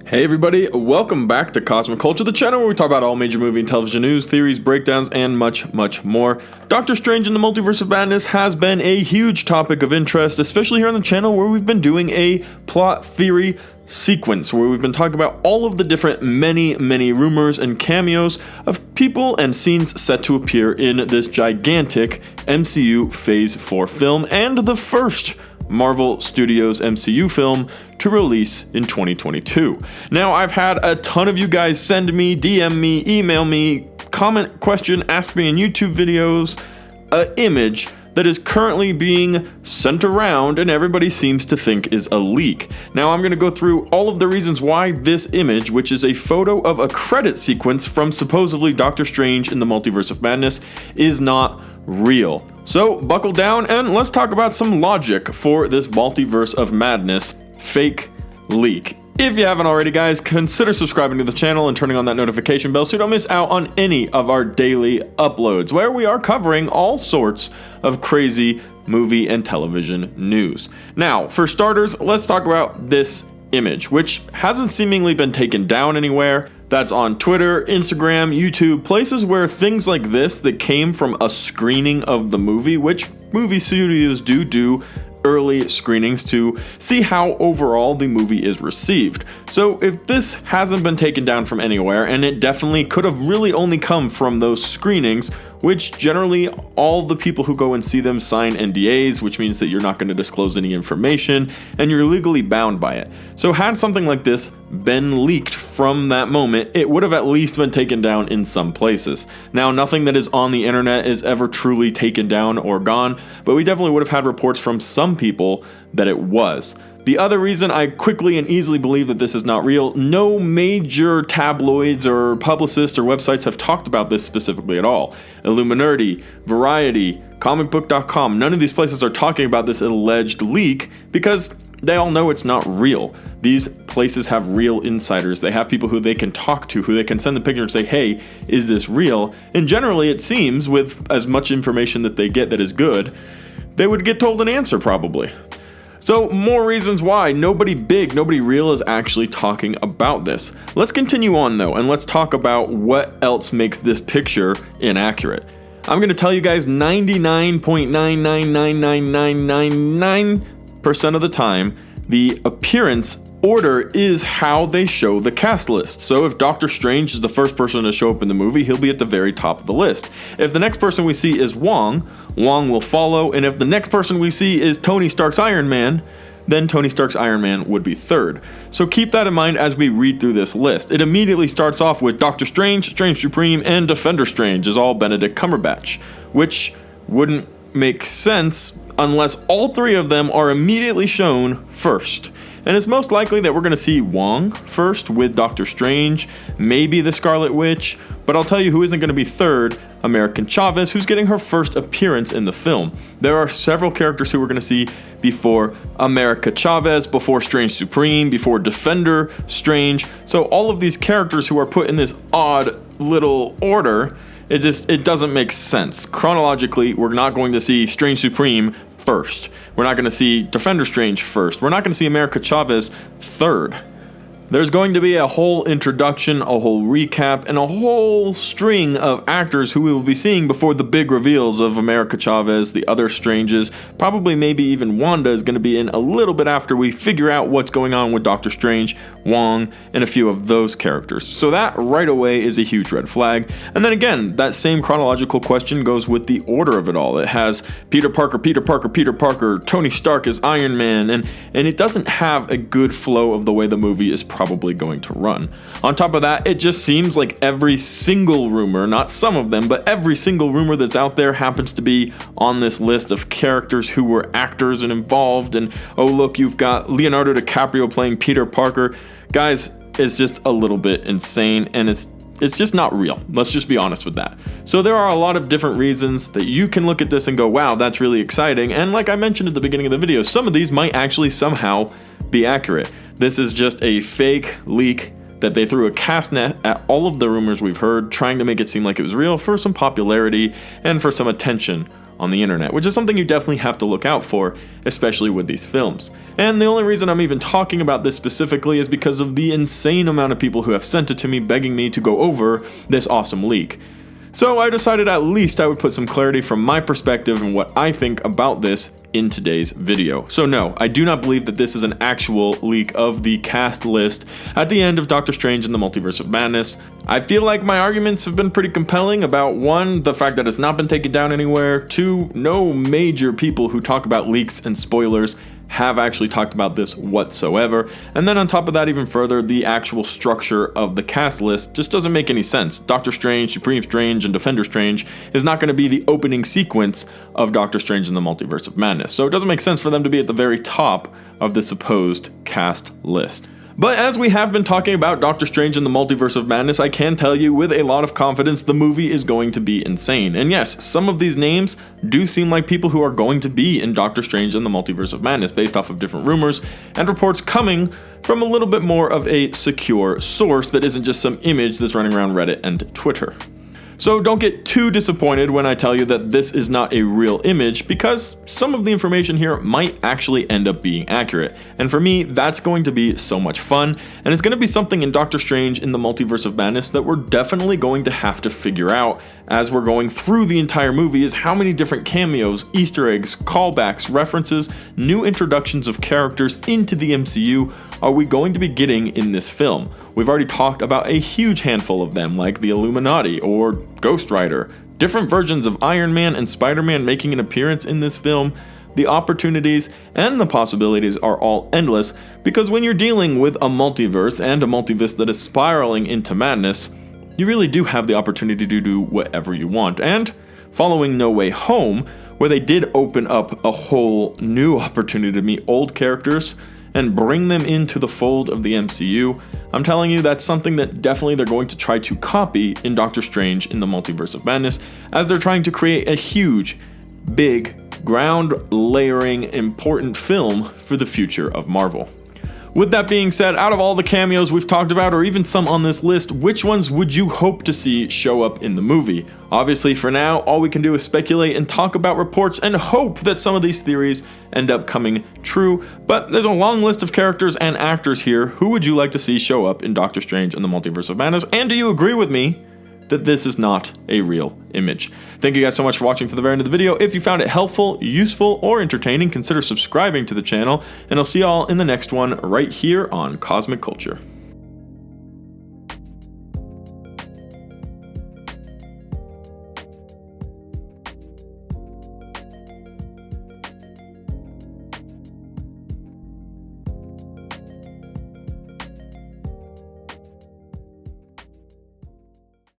Hey everybody, welcome back to Cosmic Culture, the channel where we talk about all major movie and television news, theories, breakdowns, and much, much more. Doctor Strange in the Multiverse of Madness has been a huge topic of interest, especially here on the channel where we've been doing a plot theory sequence where we've been talking about all of the different many rumors and cameos of people and scenes set to appear in this gigantic MCU Phase 4 film and the first Marvel Studios MCU film to release in 2022. Now, I've had a ton of you guys send me, DM me, email me, comment, question, ask me in YouTube videos, an image that is currently being sent around and everybody seems to think is a leak. Now, I'm going to go through all of the reasons why this image, which is a photo of a credit sequence from supposedly Doctor Strange in the Multiverse of Madness, is not real. So buckle down and let's talk about some logic for this Multiverse of Madness fake leak. If you haven't already, guys, consider subscribing to the channel and turning on that notification bell so you don't miss out on any of our daily uploads, where we are covering all sorts of crazy movie and television news. Now, for starters, let's talk about this image, which hasn't seemingly been taken down anywhere. That's on Twitter, Instagram, YouTube, places where things like this that came from a screening of the movie, which movie studios do early screenings to see how overall the movie is received. So if this hasn't been taken down from anywhere, and it definitely could have really only come from those screenings, which generally all the people who go and see them sign NDAs, which means that you're not going to disclose any information and you're legally bound by it. So had something like this been leaked from that moment, it would have at least been taken down in some places. Now, nothing that is on the internet is ever truly taken down or gone, but we definitely would have had reports from some people that it was. The other reason I quickly and easily believe that this is not real, no major tabloids or publicists or websites have talked about this specifically at all. Illuminati, Variety, comicbook.com, none of these places are talking about this alleged leak because they all know it's not real. These places have real insiders. They have people who they can talk to, who they can send the picture and say, hey, is this real? And generally it seems, with as much information that they get that is good, they would get told an answer probably. So more reasons why nobody big, nobody real is actually talking about this. Let's continue on though, and let's talk about what else makes this picture inaccurate. I'm going to tell you guys 99.999999% of the time, the appearance order is how they show the cast list. So if Doctor Strange is the first person to show up in the movie, he'll be at the very top of the list. If the next person we see is Wong, Wong will follow, and if the next person we see is Tony Stark's Iron Man, then Tony Stark's Iron Man would be third. So keep that in mind as we read through this list. It immediately starts off with Doctor Strange, Strange Supreme, and Defender Strange is all Benedict Cumberbatch, which wouldn't make sense unless all three of them are immediately shown first. And it's most likely that we're going to see Wong first with Doctor Strange, maybe the Scarlet Witch, but I'll tell you who isn't going to be third, America Chavez, who's getting her first appearance in the film. There are several characters who we're going to see before America Chavez, before Strange Supreme, before Defender Strange. So all of these characters who are put in this odd little order, it doesn't make sense. Chronologically, we're not going to see Strange Supreme first. We're not going to see Defender Strange first. We're not going to see America Chavez third. There's going to be a whole introduction, a whole recap, and a whole string of actors who we will be seeing before the big reveals of America Chavez, the other Stranges, probably maybe even Wanda is going to be in a little bit after we figure out what's going on with Doctor Strange, Wong, and a few of those characters. So that right away is a huge red flag. And then again, that same chronological question goes with the order of it all. It has Peter Parker, Tony Stark is Iron Man, and it doesn't have a good flow of the way the movie is probably going to run. On top of that, it just seems like every single rumor, not some of them, but every single rumor that's out there happens to be on this list of characters who were actors and involved, and oh look, you've got Leonardo DiCaprio playing Peter Parker. Guys, it's just a little bit insane, and it's just not real. Let's just be honest with that. So there are a lot of different reasons that you can look at this and go, wow, that's really exciting. And like I mentioned at the beginning of the video, some of these might actually somehow be accurate. This is just a fake leak that they threw a cast net at all of the rumors we've heard, trying to make it seem like it was real for some popularity and for some attention on the internet, which is something you definitely have to look out for, especially with these films. And the only reason I'm even talking about this specifically is because of the insane amount of people who have sent it to me begging me to go over this awesome leak. So I decided at least I would put some clarity from my perspective and what I think about this in today's video. So no, I do not believe that this is an actual leak of the cast list at the end of Doctor Strange in the Multiverse of Madness. I feel like my arguments have been pretty compelling about 1, the fact that it's not been taken down anywhere, 2, no major people who talk about leaks and spoilers have actually talked about this whatsoever, and then on top of that even further, the actual structure of the cast list just doesn't make any sense. Doctor Strange, Supreme Strange, and Defender Strange is not going to be the opening sequence of Doctor Strange in the Multiverse of Madness, so it doesn't make sense for them to be at the very top of the supposed cast list. But as we have been talking about Doctor Strange in the Multiverse of Madness, I can tell you with a lot of confidence the movie is going to be insane. And yes, some of these names do seem like people who are going to be in Doctor Strange in the Multiverse of Madness based off of different rumors and reports coming from a little bit more of a secure source that isn't just some image that's running around Reddit and Twitter. So don't get too disappointed when I tell you that this is not a real image, because some of the information here might actually end up being accurate. And for me, that's going to be so much fun, and it's going to be something in Doctor Strange in the Multiverse of Madness that we're definitely going to have to figure out as we're going through the entire movie, is how many different cameos, Easter eggs, callbacks, references, new introductions of characters into the MCU are we going to be getting in this film. We've already talked about a huge handful of them, like the Illuminati or Ghost Rider, different versions of Iron Man and Spider-Man making an appearance in this film. The opportunities and the possibilities are all endless, because when you're dealing with a multiverse and a multiverse that is spiraling into madness, you really do have the opportunity to do whatever you want. And following No Way Home, where they did open up a whole new opportunity to meet old characters and bring them into the fold of the MCU, I'm telling you that's something that definitely they're going to try to copy in Doctor Strange in the Multiverse of Madness, as they're trying to create a huge, big, ground layering, important film for the future of Marvel. With that being said, out of all the cameos we've talked about, or even some on this list, which ones would you hope to see show up in the movie? Obviously, for now, all we can do is speculate and talk about reports and hope that some of these theories end up coming true, but there's a long list of characters and actors here. Who would you like to see show up in Doctor Strange and the Multiverse of Madness? And do you agree with me that this is not a real image? Thank you guys so much for watching to the very end of the video. If you found it helpful, useful, or entertaining, consider subscribing to the channel, and I'll see y'all in the next one right here on Cosmic Culture.